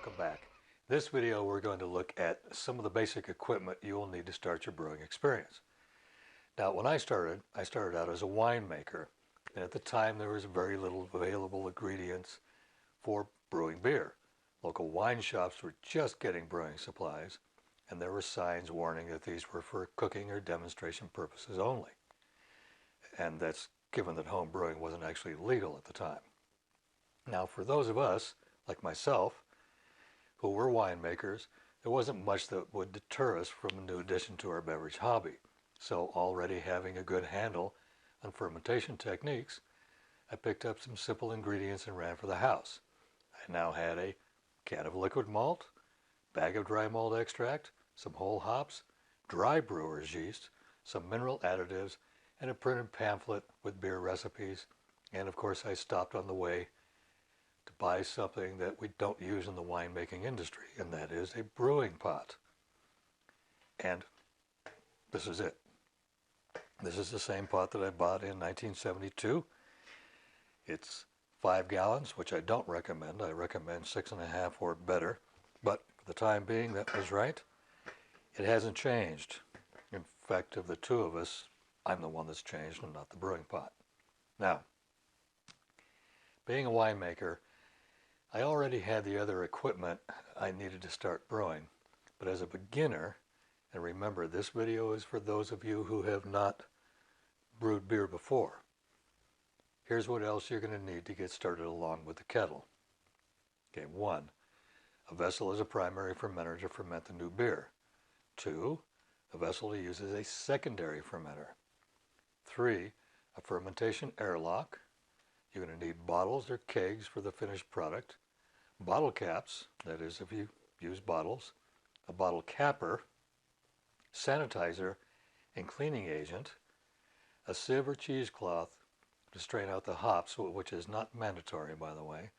welcome back. This video we're going to look at some of the basic equipment you will need to start your brewing experience. Now when I started out as a winemaker, and at the time there was very little available ingredients for brewing beer. Local wine shops were just getting brewing supplies, and there were signs warning that these were for cooking or demonstration purposes only. And that's given that home brewing wasn't actually legal at the time. Now for those of us, like myself, who were winemakers, there wasn't much that would deter us from a new addition to our beverage hobby. So already having a good handle on fermentation techniques, I picked up some simple ingredients and ran for the house. I now had a can of liquid malt, bag of dry malt extract, some whole hops, dry brewer's yeast, some mineral additives, and a printed pamphlet with beer recipes. And of course I stopped on the way to buy something that we don't use in the winemaking industry, and that is a brewing pot. And this is it. This is the same pot that I bought in 1972. It's 5 gallons, which I don't recommend. I recommend 6.5 or better, but for the time being that was right. It hasn't changed. In fact, of the two of us, I'm the one that's changed and not the brewing pot. Now, being a winemaker, I already had the other equipment I needed to start brewing, but as a beginner, and remember this video is for those of you who have not brewed beer before, here's what else you're going to need to get started along with the kettle. Okay, 1, a vessel is a primary fermenter to ferment the new beer. 2, a vessel to use as a secondary fermenter. 3, a fermentation airlock. You're going to need bottles or kegs for the finished product, bottle caps, that is if you use bottles, a bottle capper, sanitizer and cleaning agent, a sieve or cheesecloth to strain out the hops, which is not mandatory by the way,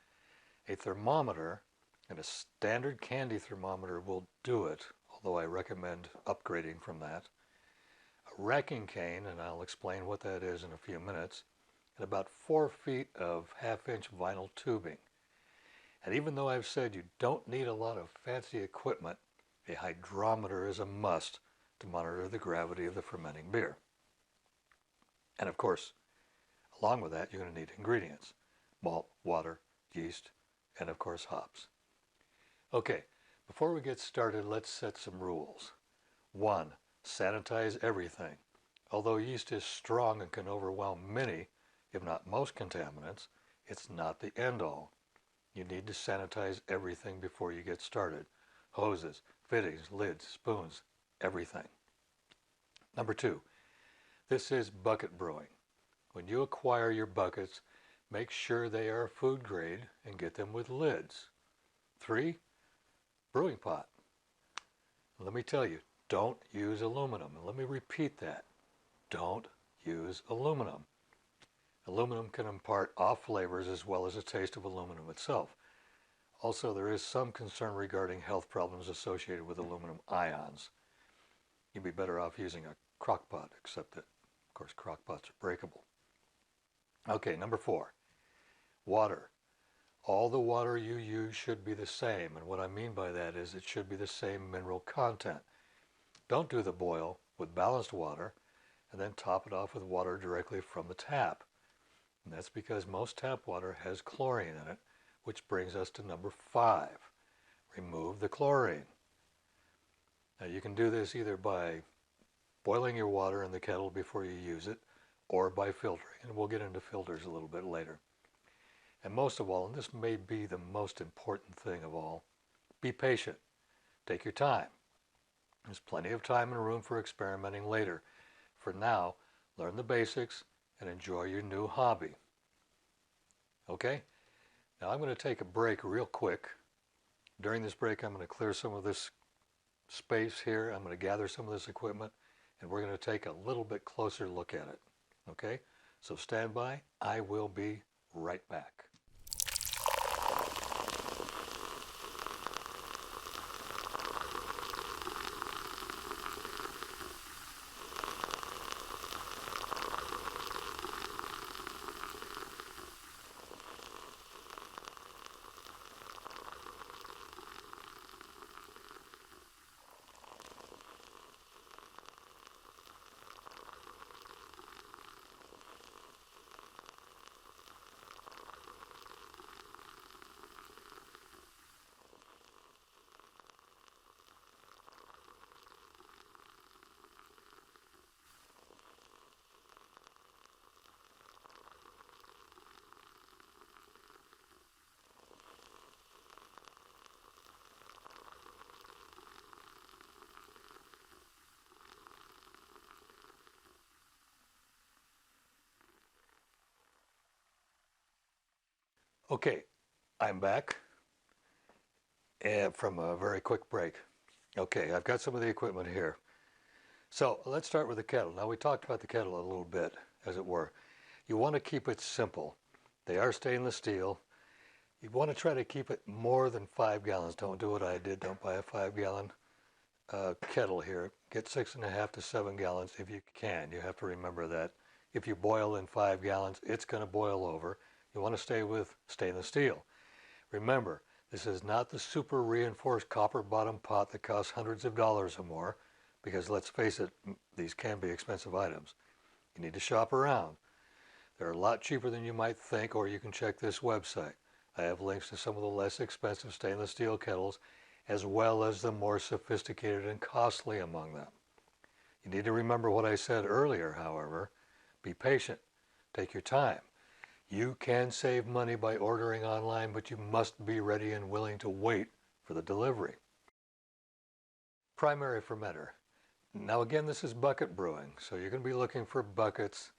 a thermometer, and a standard candy thermometer will do it, although I recommend upgrading from that, a racking cane, and I'll explain what that is in a few minutes, and about 4 feet of 1/2-inch vinyl tubing. And even though I've said you don't need a lot of fancy equipment, a hydrometer is a must to monitor the gravity of the fermenting beer. And of course, along with that, you're going to need ingredients: malt, water, yeast, and of course hops. Okay, before we get started, let's set some rules. 1, sanitize everything. Although yeast is strong and can overwhelm many, if not most contaminants, it's not the end-all. You need to sanitize everything before you get started. Hoses, fittings, lids, spoons, everything. Number 2, this is bucket brewing. When you acquire your buckets, make sure they are food grade and get them with lids. 3, brewing pot. Let me tell you, don't use aluminum. And let me repeat that. Don't use aluminum. Aluminum can impart off flavors as well as a taste of aluminum itself. Also, there is some concern regarding health problems associated with aluminum ions. You'd be better off using a crock pot, except that, of course, crock pots are breakable. Okay, number 4, water. All the water you use should be the same, and what I mean by that is it should be the same mineral content. Don't do the boil with balanced water and then top it off with water directly from the tap. And that's because most tap water has chlorine in it, which brings us to number 5. Remove the chlorine. Now you can do this either by boiling your water in the kettle before you use it, or by filtering, and we'll get into filters a little bit later. And most of all, and this may be the most important thing of all, be patient. Take your time. There's plenty of time and room for experimenting later. For now, learn the basics and enjoy your new hobby. Okay? Now I'm going to take a break real quick. During this break, I'm going to clear some of this space here. I'm going to gather some of this equipment, and we're going to take a little bit closer look at it. Okay? So stand by. I will be right back. Okay, I'm back and from a very quick break. Okay, I've got some of the equipment here. So let's start with the kettle. Now we talked about the kettle a little bit, as it were. You want to keep it simple. They are stainless steel. You want to try to keep it more than 5 gallons. Don't do what I did. Don't buy a 5-gallon kettle here. Get 6.5 to 7 gallons if you can. You have to remember that. If you boil in 5 gallons, it's going to boil over. You want to stay with stainless steel. Remember, this is not the super reinforced copper bottom pot that costs hundreds of dollars or more, because let's face it, these can be expensive items. You need to shop around. They're a lot cheaper than you might think, or you can check this website. I have links to some of the less expensive stainless steel kettles, as well as the more sophisticated and costly among them. You need to remember what I said earlier, however. Be patient. Take your time. You can save money by ordering online, but you must be ready and willing to wait for the delivery. Primary fermenter. Now again, this is bucket brewing, so you're going to be looking for buckets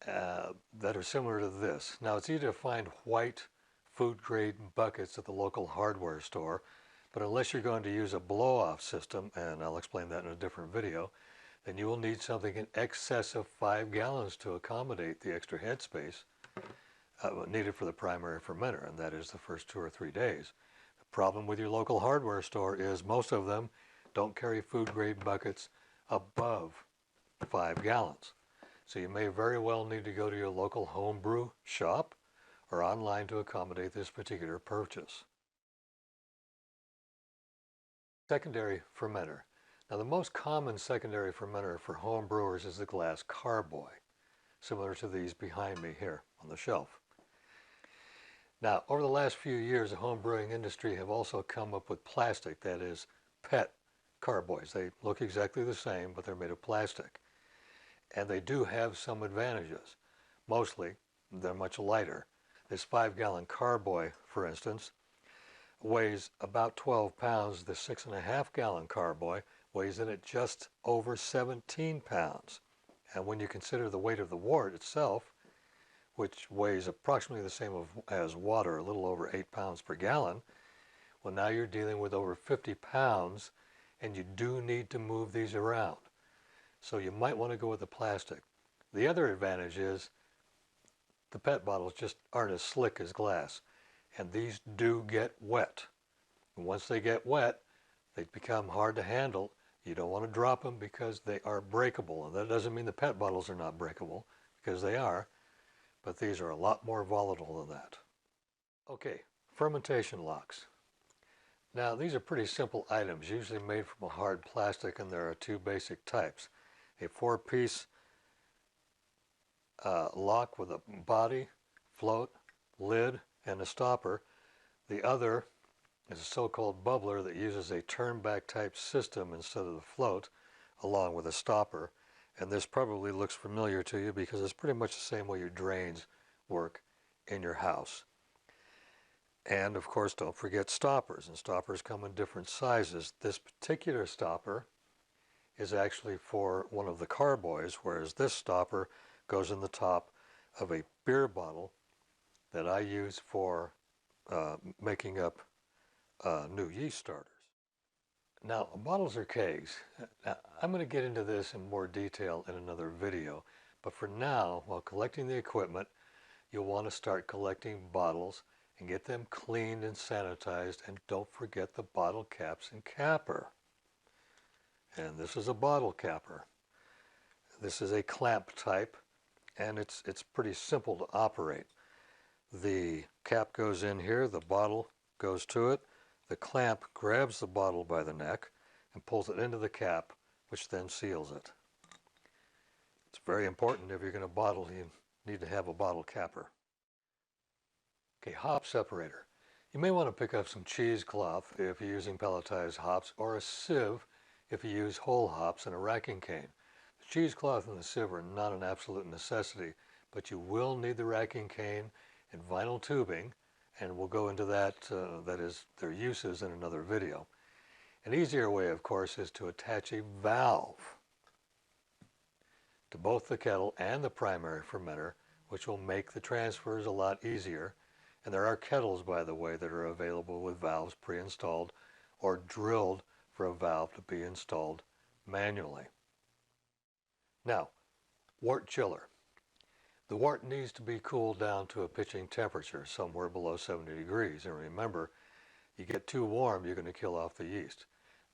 that are similar to this. Now it's easy to find white food grade buckets at the local hardware store, but unless you're going to use a blow-off system, and I'll explain that in a different video, then you will need something in excess of 5 gallons to accommodate the extra headspace needed for the primary fermenter, and that is the first 2 or 3 days. The problem with your local hardware store is most of them don't carry food grade buckets above 5 gallons. So you may very well need to go to your local homebrew shop or online to accommodate this particular purchase. Secondary fermenter. Now the most common secondary fermenter for home brewers is the glass carboy, similar to these behind me here on the shelf. Now over the last few years, the home brewing industry have also come up with plastic, that is PET carboys. They look exactly the same, but they're made of plastic. And they do have some advantages. Mostly, they're much lighter. This 5-gallon carboy, for instance, weighs about 12 pounds. The 6.5-gallon carboy weighs in at just over 17 pounds. And when you consider the weight of the wort itself, which weighs approximately the same as water, a little over 8 pounds per gallon, well, now you're dealing with over 50 pounds, and you do need to move these around. So you might want to go with the plastic. The other advantage is the PET bottles just aren't as slick as glass, and these do get wet. And once they get wet, they become hard to handle. You don't want to drop them because they are breakable. And that doesn't mean the PET bottles are not breakable, because they are, but these are a lot more volatile than that. Okay, fermentation locks. Now these are pretty simple items, usually made from a hard plastic, and there are 2 basic types. A 4-piece lock with a body, float, lid, and a stopper. The other is a so-called bubbler that uses a turn-back type system instead of the float, along with a stopper. And this probably looks familiar to you because it's pretty much the same way your drains work in your house. And of course, don't forget stoppers, and stoppers come in different sizes. This particular stopper is actually for one of the carboys, whereas this stopper goes in the top of a beer bottle that I use for making up new yeast starters. Now, bottles or kegs. Now, I'm going to get into this in more detail in another video, but for now, while collecting the equipment, you'll want to start collecting bottles and get them cleaned and sanitized, and don't forget the bottle caps and capper. And this is a bottle capper. This is a clamp type, and it's pretty simple to operate. The cap goes in here, the bottle goes to it, the clamp grabs the bottle by the neck and pulls it into the cap, which then seals it. It's very important if you're going to bottle, you need to have a bottle capper. Okay, hop separator. You may want to pick up some cheesecloth if you're using pelletized hops, or a sieve if you use whole hops in a racking cane. The cheesecloth and the sieve are not an absolute necessity, but you will need the racking cane and vinyl tubing, and we'll go into that, that is, their uses in another video. An easier way, of course, is to attach a valve to both the kettle and the primary fermenter, which will make the transfers a lot easier. And there are kettles, by the way, that are available with valves pre-installed or drilled for a valve to be installed manually. Now, wort chiller. The wort needs to be cooled down to a pitching temperature, somewhere below 70 degrees. And remember, you get too warm, you're going to kill off the yeast.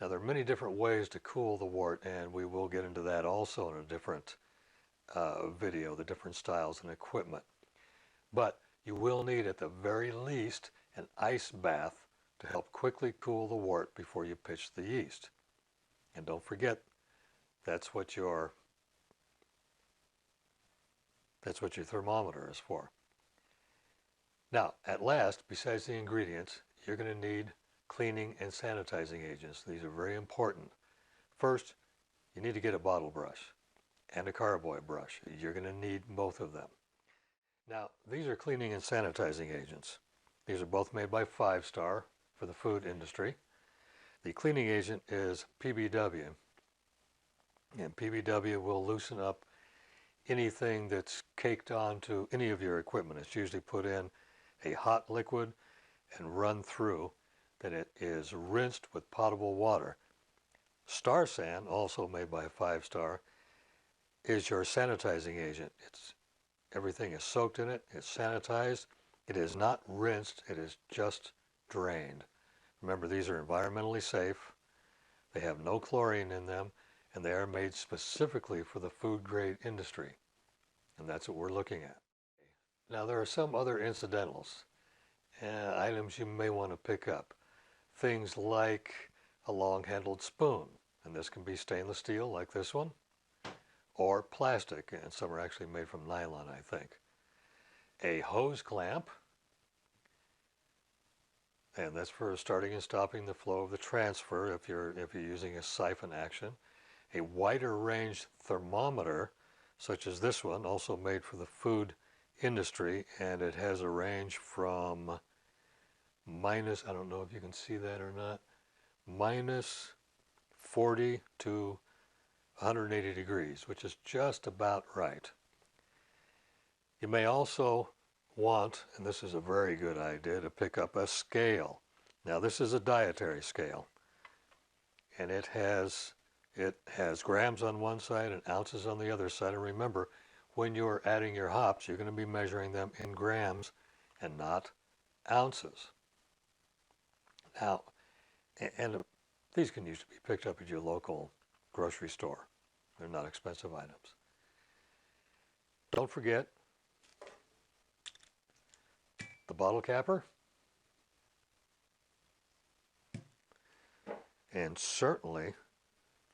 Now, there are many different ways to cool the wort, and we will get into that also in a different video, the different styles and equipment. But you will need, at the very least, an ice bath to help quickly cool the wort before you pitch the yeast. And don't forget, that's what your thermometer is for. Now, at last, besides the ingredients, you're going to need cleaning and sanitizing agents. These are very important. First, you need to get a bottle brush and a carboy brush. You're going to need both of them. Now, these are cleaning and sanitizing agents. These are both made by 5 Star for the food industry. The cleaning agent is PBW, and PBW will loosen up anything that's caked onto any of your equipment. It's usually put in a hot liquid and run through, then it is rinsed with potable water. Star San, also made by 5 Star, is your sanitizing agent. Everything is soaked in it, it's sanitized. It is not rinsed, it is just drained. Remember, these are environmentally safe. They have no chlorine in them, and they are made specifically for the food grade industry. And that's what we're looking at. Now, there are some other incidentals, items you may want to pick up. Things like a long-handled spoon, and this can be stainless steel like this one, or plastic, and some are actually made from nylon, I think. A hose clamp, and that's for starting and stopping the flow of the transfer if you're using a siphon action. A wider range thermometer, such as this one, also made for the food industry, and it has a range from minus, I don't know if you can see that or not, minus 40 to 180 degrees, which is just about right. You may also want, and this is a very good idea, to pick up a scale. Now, this is a dietary scale, and it has grams on one side and ounces on the other side. And remember, when you're adding your hops, you're going to be measuring them in grams and not ounces. Now, and these can usually be picked up at your local grocery store. They're not expensive items. Don't forget the bottle capper, and certainly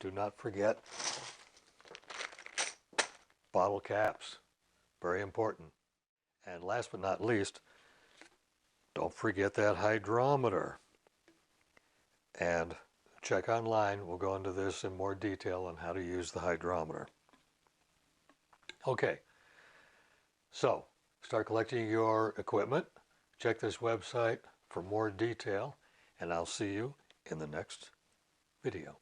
do not forget bottle caps. Very important. And last but not least, don't forget that hydrometer. And check online. We'll go into this in more detail on how to use the hydrometer. Okay, so start collecting your equipment. Check this website for more detail, and I'll see you in the next video.